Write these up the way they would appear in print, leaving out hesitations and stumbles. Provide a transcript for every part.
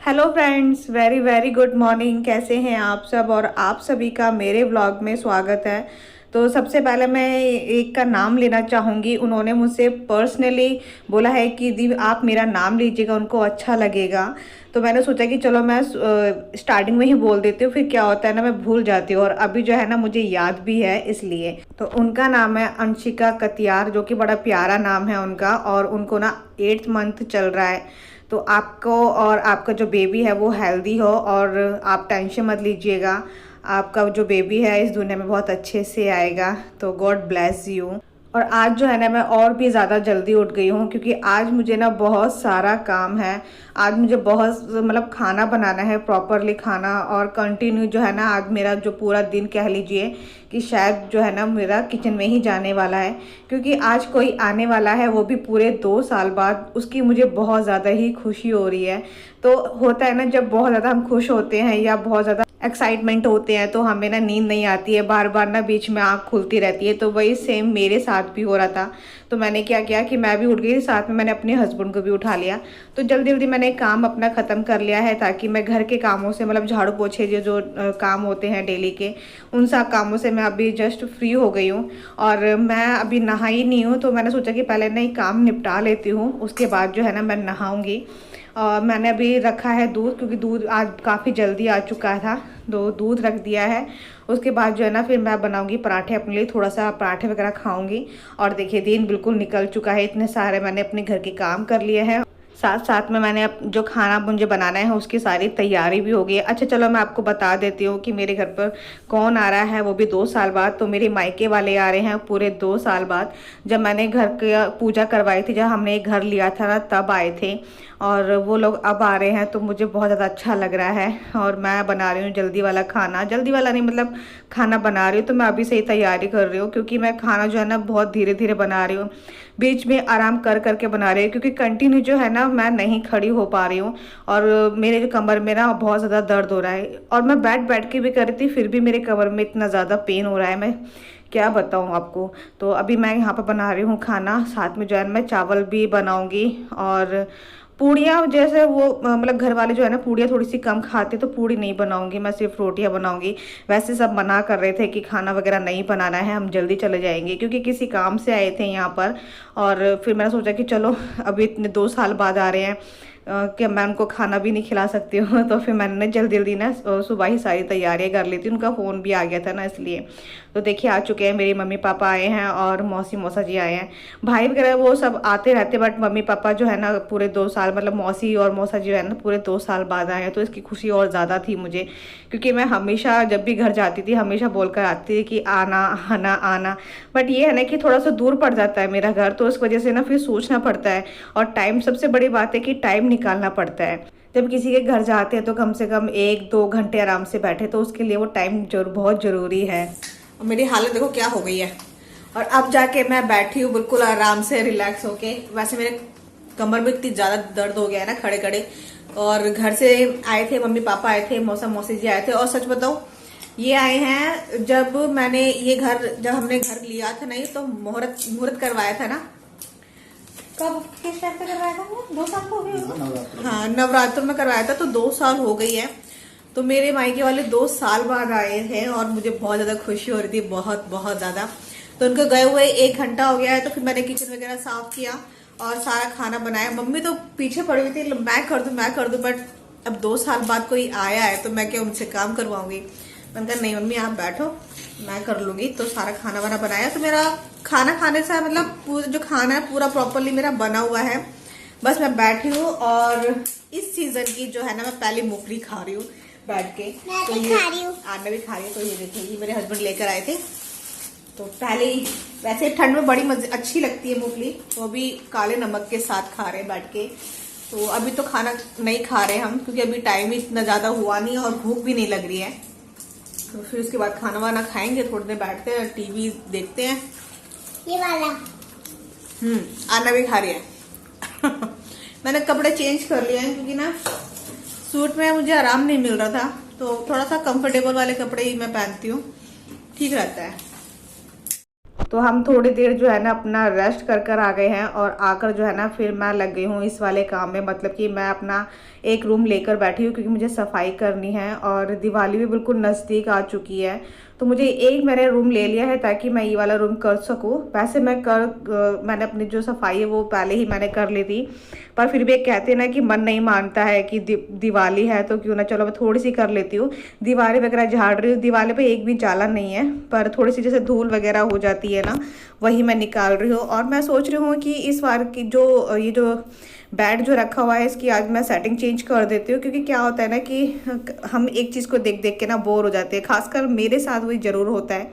Hello friends, very very good morning. कैसे हैं आप सब? और आप सभी का मेरे व्लॉग में स्वागत है। तो सबसे पहले मैं एक का नाम लेना चाहूँगी। उन्होंने मुझसे पर्सनली बोला है कि दी आप मेरा नाम लीजिएगा, उनको अच्छा लगेगा। तो मैंने सोचा कि चलो मैं स्टार्टिंग में ही बोल देती हूँ, फिर क्या होता है ना, मैं भूल जाती हूँ और अभी जो है ना मुझे याद भी है इसलिए। तो उनका नाम है अंशिका कतियार, जो कि बड़ा प्यारा नाम है उनका, और उनको ना 8th मंथ चल रहा है। तो आपको और आपका जो बेबी है वो हेल्दी हो और आप टेंशन मत लीजिएगा। आपका जो बेबी है इस दुनिया में बहुत अच्छे से आएगा। तो गॉड ब्लेस यू। और आज जो है ना मैं और भी ज़्यादा जल्दी उठ गई हूँ, क्योंकि आज मुझे ना बहुत सारा काम है। आज मुझे बहुत मतलब खाना बनाना है, प्रॉपरली खाना, और कंटिन्यू जो है ना आज मेरा जो पूरा दिन कह लीजिए कि शायद जो है ना मेरा किचन में ही जाने वाला है। क्योंकि आज कोई आने वाला है, वो भी पूरे 2 साल बाद। उसकी मुझे बहुत ज़्यादा ही खुशी हो रही है। तो होता है ना, जब बहुत ज़्यादा हम खुश होते हैं या बहुत ज़्यादा एक्साइटमेंट होते हैं तो हमें ना नींद नहीं आती है, बार बार ना बीच में आँख खुलती रहती है। तो वही सेम मेरे साथ भी हो रहा था। तो मैंने क्या किया कि मैं भी उठ गई, साथ में मैंने अपने हस्बैंड को भी उठा लिया। तो जल्दी जल्दी मैंने काम अपना ख़त्म कर लिया है, ताकि मैं घर के कामों से मतलब झाड़ू पोछे जो काम होते हैं डेली के, उन सब कामों से मैं अभी जस्ट फ्री हो गई हूँ। और मैं अभी नहाई नहीं हूँ, तो मैंने सोचा कि पहले ना ये काम निपटा लेती हूँ, उसके बाद जो है ना मैं नहाऊँगी। और मैंने अभी रखा है दूध, क्योंकि दूध आज काफ़ी जल्दी आ चुका था, तो दूध रख दिया है। उसके बाद जो है ना फिर मैं बनाऊंगी पराठे अपने लिए, थोड़ा सा पराठे वगैरह खाऊंगी। और देखिए दिन बिल्कुल निकल चुका है, इतने सारे मैंने अपने घर के काम कर लिए हैं। साथ साथ में मैंने जो खाना मुझे बनाना है उसकी सारी तैयारी भी हो गई है। अच्छा चलो मैं आपको बता देती हूँ कि मेरे घर पर कौन आ रहा है, वो भी 2 साल बाद। तो मेरे मायके वाले आ रहे हैं पूरे 2 साल बाद। जब मैंने घर की पूजा करवाई थी, जब हमने एक घर लिया था ना, तब आए थे। और वो लोग अब आ रहे हैं, तो मुझे बहुत ज़्यादा अच्छा लग रहा है। और मैं बना रही हूँ जल्दी वाला खाना, जल्दी वाला नहीं मतलब खाना बना रही हूँ। तो मैं अभी से ही तैयारी कर रही हूँ, क्योंकि मैं खाना जो है ना बहुत धीरे धीरे बना रही हूँ, बीच में आराम कर करके बना रही हूँ, क्योंकि कंटिन्यू जो है ना मैं नहीं खड़ी हो पा रही हूँ। और मेरे जो कमर में ना बहुत ज़्यादा दर्द हो रहा है, और मैं बैठ बैठ के भी कर रही थी, फिर भी मेरे कमर में इतना ज़्यादा पेन हो रहा है, मैं क्या बताऊँ आपको। तो अभी मैं यहाँ पर बना रही हूँ खाना, साथ में जो है मैं चावल भी बनाऊँगी। और पूड़ियाँ जैसे वो मतलब घर वाले जो है ना पूड़ियाँ थोड़ी सी कम खाते, तो पूड़ी नहीं बनाऊंगी, मैं सिर्फ रोटियाँ बनाऊंगी। वैसे सब मना कर रहे थे कि खाना वगैरह नहीं बनाना है, हम जल्दी चले जाएंगे, क्योंकि किसी काम से आए थे यहाँ पर। और फिर मैंने सोचा कि चलो अभी इतने 2 साल बाद आ रहे हैं, कि मैं उनको खाना भी नहीं खिला सकती हूँ। तो फिर मैंने जल्दी जल्दी ना सुबह ही सारी तैयारियाँ कर ली थी, उनका फ़ोन भी आ गया था ना इसलिए। तो देखिए आ चुके हैं, मेरे मम्मी पापा आए हैं और मौसी मौसा जी आए हैं। भाई वगैरह वो सब आते रहते, बट मम्मी पापा जो है ना पूरे 2 साल मतलब मौसी और मौसा जी है ना पूरे 2 साल बाद आए हैं। तो इसकी खुशी और ज़्यादा थी मुझे, क्योंकि मैं हमेशा जब भी घर जाती थी हमेशा बोल कर आती थी कि आना आना आना। बट ये है ना कि थोड़ा सा दूर पड़ जाता है मेरा घर, तो इस वजह से ना फिर सोचना पड़ता है। और टाइम, सबसे बड़ी बात है कि टाइम निकालना पड़ता है। जब किसी के घर जाते हैं तो कम से कम 1-2 घंटे आराम से बैठे, तो उसके लिए वो टाइम बहुत ज़रूरी है। और मेरी हालत देखो क्या हो गई है। और अब जाके मैं बैठी हूँ बिल्कुल आराम से रिलैक्स होके। वैसे मेरे कमर में इतनी ज्यादा दर्द हो गया है ना खड़े खड़े। और घर से आए थे, मम्मी पापा आए थे, मौसा मौसी जी आए थे। और सच बताऊं, ये आए हैं जब मैंने ये घर, जब हमने घर लिया था ना, ये तो मुहूर्त मुहूर्त करवाया था ना, कब किस टाइम पे करवाया था वो? 2 साल हो गए। हाँ, नवरात्र में करवाया था, तो 2 साल हो गई है। तो मेरे मायके वाले 2 साल बाद आए थे और मुझे बहुत ज्यादा खुशी हो रही थी, बहुत बहुत ज्यादा। तो उनको गए हुए 1 घंटा हो गया है। तो फिर मैंने किचन वगैरह साफ किया और सारा खाना बनाया। मम्मी तो पीछे पड़ी हुई थी, मैं कर दूं, बट अब 2 साल बाद कोई आया है तो मैं क्या उनसे काम करवाऊंगी। मैंने कहा नहीं मम्मी आप बैठो, मैं कर लूंगी। तो सारा खाना वाना बनाया। तो मेरा खाना खाने से मतलब पूरा जो खाना है पूरा प्रॉपरली मेरा बना हुआ है। बस मैं बैठी हूँ और इस सीजन की जो है ना मैं पहली मूंगफली खा रही हूँ बैठ के। तो ये मैं भी खा रही हूँ। तो ये देखिए, ये मेरे हस्बैंड लेकर आए थे। तो पहले ही, वैसे ठंड में बड़ी अच्छी लगती है मूंगफली, तो अभी काले नमक के साथ खा रहे हैं बैठ के। तो अभी तो खाना नहीं खा रहे हम, क्योंकि अभी टाइम ही इतना ज्यादा हुआ नहीं और भूख भी नहीं लग रही है। तो फिर उसके बाद खाना वाना खाएंगे, थोड़ी देर बैठते हैं, टीवी देखते हैं। ये वाला आना भी खा रही है। मैंने कपड़े चेंज कर लिए हैं, क्योंकि ना सूट में मुझे आराम नहीं मिल रहा था, तो थोड़ा सा कंफर्टेबल वाले कपड़े ही मैं पहनती हूँ, ठीक रहता है। तो हम थोड़ी देर जो है ना अपना रेस्ट कर आ गए हैं, और आकर जो है ना फिर मैं लग गई हूँ इस वाले काम में। मतलब कि मैं अपना एक रूम लेकर बैठी हूँ क्योंकि मुझे सफाई करनी है और दिवाली भी बिल्कुल नज़दीक आ चुकी है। तो मुझे एक मैंने रूम ले लिया है ताकि मैं ये वाला रूम कर सकूँ। वैसे मैंने अपनी जो सफाई है वो पहले ही मैंने कर ली थी, पर फिर भी एक कहते हैं ना कि मन नहीं मानता है कि दिवाली है तो क्यों ना, चलो मैं थोड़ी सी कर लेती हूँ। दीवारें वगैरह झाड़ रही हूँ, दीवार पे एक भी जाला नहीं है, पर थोड़ी सी जैसे धूल वगैरह हो जाती है ना, वही मैं निकाल रही हूँ। और मैं सोच रही हूँ कि इस बार की ये जो बेड जो रखा हुआ है इसकी आज मैं सेटिंग चेंज कर देती हूँ, क्योंकि क्या होता है ना कि हम एक चीज़ को देख देख के ना बोर हो जाते हैं। खासकर मेरे साथ वही ज़रूर होता है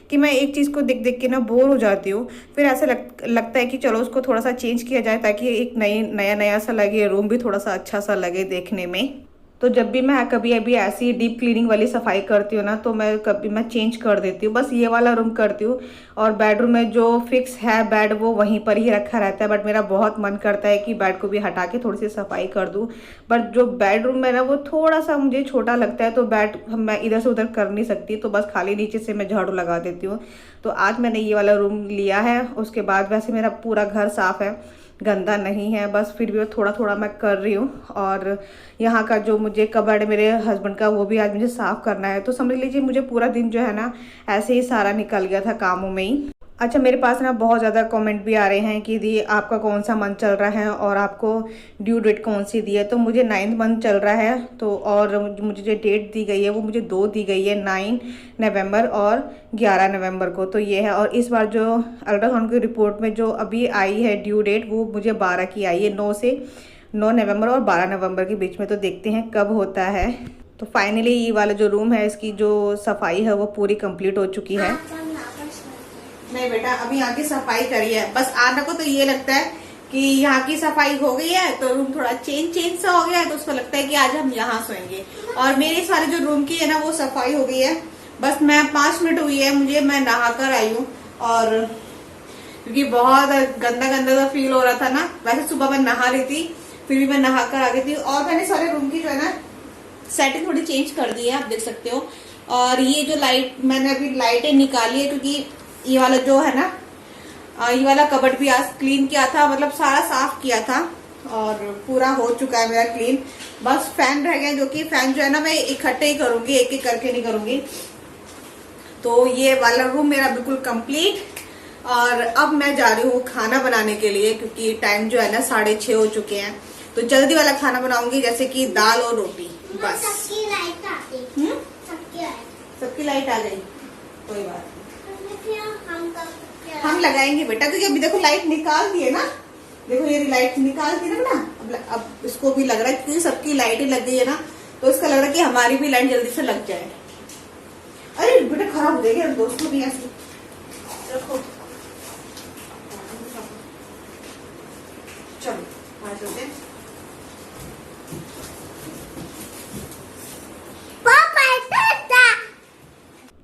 कि मैं एक चीज़ को देख देख के ना बोर हो जाती हूँ। फिर ऐसा लगता है कि चलो उसको थोड़ा सा चेंज किया जाए ताकि एक नया नया सा लगे, रूम भी थोड़ा सा अच्छा सा लगे देखने में। तो जब भी मैं कभी अभी ऐसी डीप क्लीनिंग वाली सफाई करती हूँ ना, तो मैं चेंज कर देती हूँ, बस ये वाला रूम करती हूँ। और बेडरूम में जो फिक्स है बेड वो वहीं पर ही रखा रहता है, बट मेरा बहुत मन करता है कि बेड को भी हटा के थोड़ी सी सफाई कर दूँ। बट जो बेडरूम है ना वो थोड़ा सा मुझे छोटा लगता है, तो बेड मैं इधर से उधर कर नहीं सकती, तो बस खाली नीचे से मैं झाड़ू लगा देती हूँ। तो आज मैंने ये वाला रूम लिया है। उसके बाद वैसे मेरा पूरा घर साफ़ है, गंदा नहीं है, बस फिर भी थोड़ा थोड़ा मैं कर रही हूँ। और यहाँ का जो मुझे कबर्ड मेरे हस्बैंड का वो भी आज मुझे साफ़ करना है। तो समझ लीजिए मुझे पूरा दिन जो है ना ऐसे ही सारा निकल गया था कामों में ही। अच्छा, मेरे पास ना बहुत ज़्यादा कमेंट भी आ रहे हैं कि दी आपका कौन सा मंथ चल रहा है और आपको ड्यू डेट कौन सी दी है। तो मुझे 9th मंथ चल रहा है, तो और मुझे जो डेट दी गई है वो मुझे 2 दी गई है, 9 नवंबर और 11 नवंबर को। तो ये है। और इस बार जो अल्ट्रासाउंड की रिपोर्ट में जो अभी आई है ड्यू डेट वो मुझे 12 की आई है, 9 नवंबर और 12 नवंबर के बीच में। तो देखते हैं कब होता है। तो फाइनली ये वाला जो रूम है इसकी जो सफाई है वो पूरी कंप्लीट हो चुकी है। नहीं बेटा, अभी यहाँ की सफाई करी है, बस आना को तो ये लगता है कि यहाँ की सफाई हो गई है तो रूम थोड़ा चेंज सा हो गया है, तो उसको लगता है कि आज हम यहाँ सोएंगे। और मेरे सारे जो रूम की है ना वो सफाई हो गई है। बस मैं 5 मिनट हुई है मुझे, मैं नहा कर आई हूँ। और क्योंकि बहुत गंदा गंदा सा फील हो रहा था ना, वैसे सुबह मैं नहा रही थी फिर भी मैं नहा कर आ गई थी। और मैंने सारे रूम की जो है ना सेटिंग थोड़ी चेंज कर दी है, आप देख सकते हो। और ये जो लाइट मैंने अभी लाइटें निकाली है, क्योंकि ये वाला जो है ना ये वाला कबर्ड भी आज क्लीन किया था, मतलब सारा साफ किया था और पूरा हो चुका है मेरा क्लीन। बस फैन रह गया, जो कि फैन जो है ना मैं इकट्ठे ही करूंगी, एक एक करके नहीं करूंगी। तो ये वाला रूम मेरा बिल्कुल कंप्लीट। और अब मैं जा रही हूँ खाना बनाने के लिए, क्योंकि टाइम जो है ना 6:30 हो चुके हैं। तो जल्दी वाला खाना बनाऊंगी, जैसे कि दाल और रोटी। बस सबकी लाइट आ गई। सबकी लाइट आ गई, कोई बात नहीं, हम लगाएंगे बेटा, क्योंकि अभी देखो लाइट निकाल दी है ना, देखो ये लाइट निकाल दी ना। अब इसको भी लग रहा है क्योंकि सबकी लाइटें लग गई है ना, तो इसका लग रहा है कि हमारी भी लाइट जल्दी से लग जाए। अरे बेटा खराब हो जाएगी, दोस्तों भी ऐसे रखो। चलो आ जाते हैं।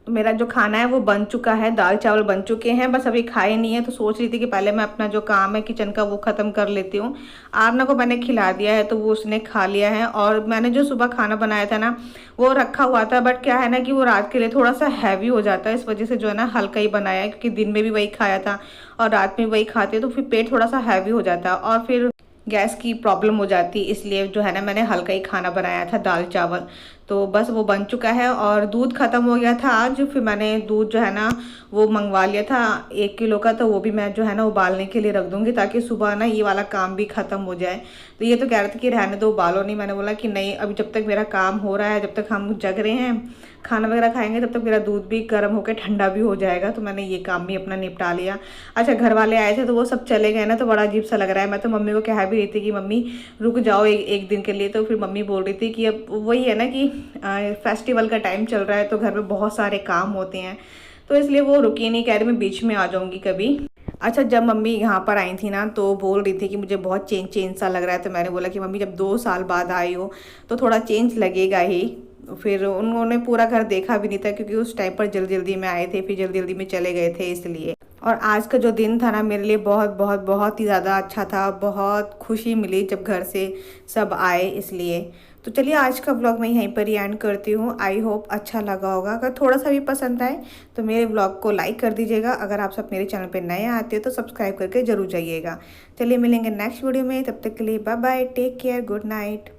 मेरा जो खाना है वो बन चुका है, दाल चावल बन चुके हैं, बस अभी खाए नहीं है। तो सोच रही थी कि पहले मैं अपना जो काम है किचन का वो ख़त्म कर लेती हूँ। आरना को मैंने खिला दिया है तो वो उसने खा लिया है। और मैंने जो सुबह खाना बनाया था ना वो रखा हुआ था, बट क्या है ना कि वो रात के लिए थोड़ा सा हैवी हो जाता है, इस वजह से जो है ना हल्का ही बनाया है, क्योंकि दिन में भी वही खाया था और रात में वही खाते तो फिर पेट थोड़ा सा हैवी हो जाता है और फिर गैस की प्रॉब्लम हो जाती, इसलिए जो है ना मैंने हल्का ही खाना बनाया था, दाल चावल। तो बस वो बन चुका है। और दूध ख़त्म हो गया था आज, फिर मैंने दूध जो है ना वो मंगवा लिया था 1 किलो का, तो वो भी मैं जो है ना उबालने के लिए रख दूँगी ताकि सुबह ना ये वाला काम भी ख़त्म हो जाए। तो ये तो कह रहे थे कि रहने दो, उबालो नहीं। मैंने बोला कि नहीं, अभी जब तक मेरा काम हो रहा है, जब तक हम जग रहे हैं खाना वगैरह खाएंगे, तब तक मेरा दूध भी गर्म होकर ठंडा भी हो जाएगा। तो मैंने ये काम भी अपना निपटा लिया। अच्छा, घर वाले आए थे तो वो सब चले गए ना, तो बड़ा अजीब सा लग रहा है। मैं तो मम्मी को कह भी रही थी कि मम्मी रुक जाओ एक दिन के लिए। तो फिर मम्मी बोल रही थी कि अब वही है ना कि फेस्टिवल का टाइम चल रहा है तो घर में बहुत सारे काम होते हैं, तो इसलिए वो रुकी नहीं, कह रही मैं बीच में आ जाऊँगी कभी। अच्छा, जब मम्मी यहाँ पर आई थी ना तो बोल रही थी कि मुझे बहुत चेंज सा लग रहा है। तो मैंने बोला कि मम्मी जब 2 साल बाद आई हो तो थोड़ा चेंज लगेगा ही। फिर उन्होंने पूरा घर देखा भी नहीं था, क्योंकि उस टाइम पर जल्दी में आए थे, फिर जल्दी में चले गए थे, इसलिए। और आज का जो दिन था ना मेरे लिए बहुत बहुत बहुत ही ज़्यादा अच्छा था, बहुत खुशी मिली जब घर से सब आए, इसलिए। तो चलिए आज का व्लॉग मैं यहीं पर ही एंड करती हूँ। आई होप अच्छा लगा होगा। अगर थोड़ा सा भी पसंद आए तो मेरे व्लॉग को लाइक कर दीजिएगा। अगर आप सब मेरे चैनल पे नए आते हो तो सब्सक्राइब करके ज़रूर जाइएगा। चलिए मिलेंगे नेक्स्ट वीडियो में, तब तक के लिए bye bye, take care, good night.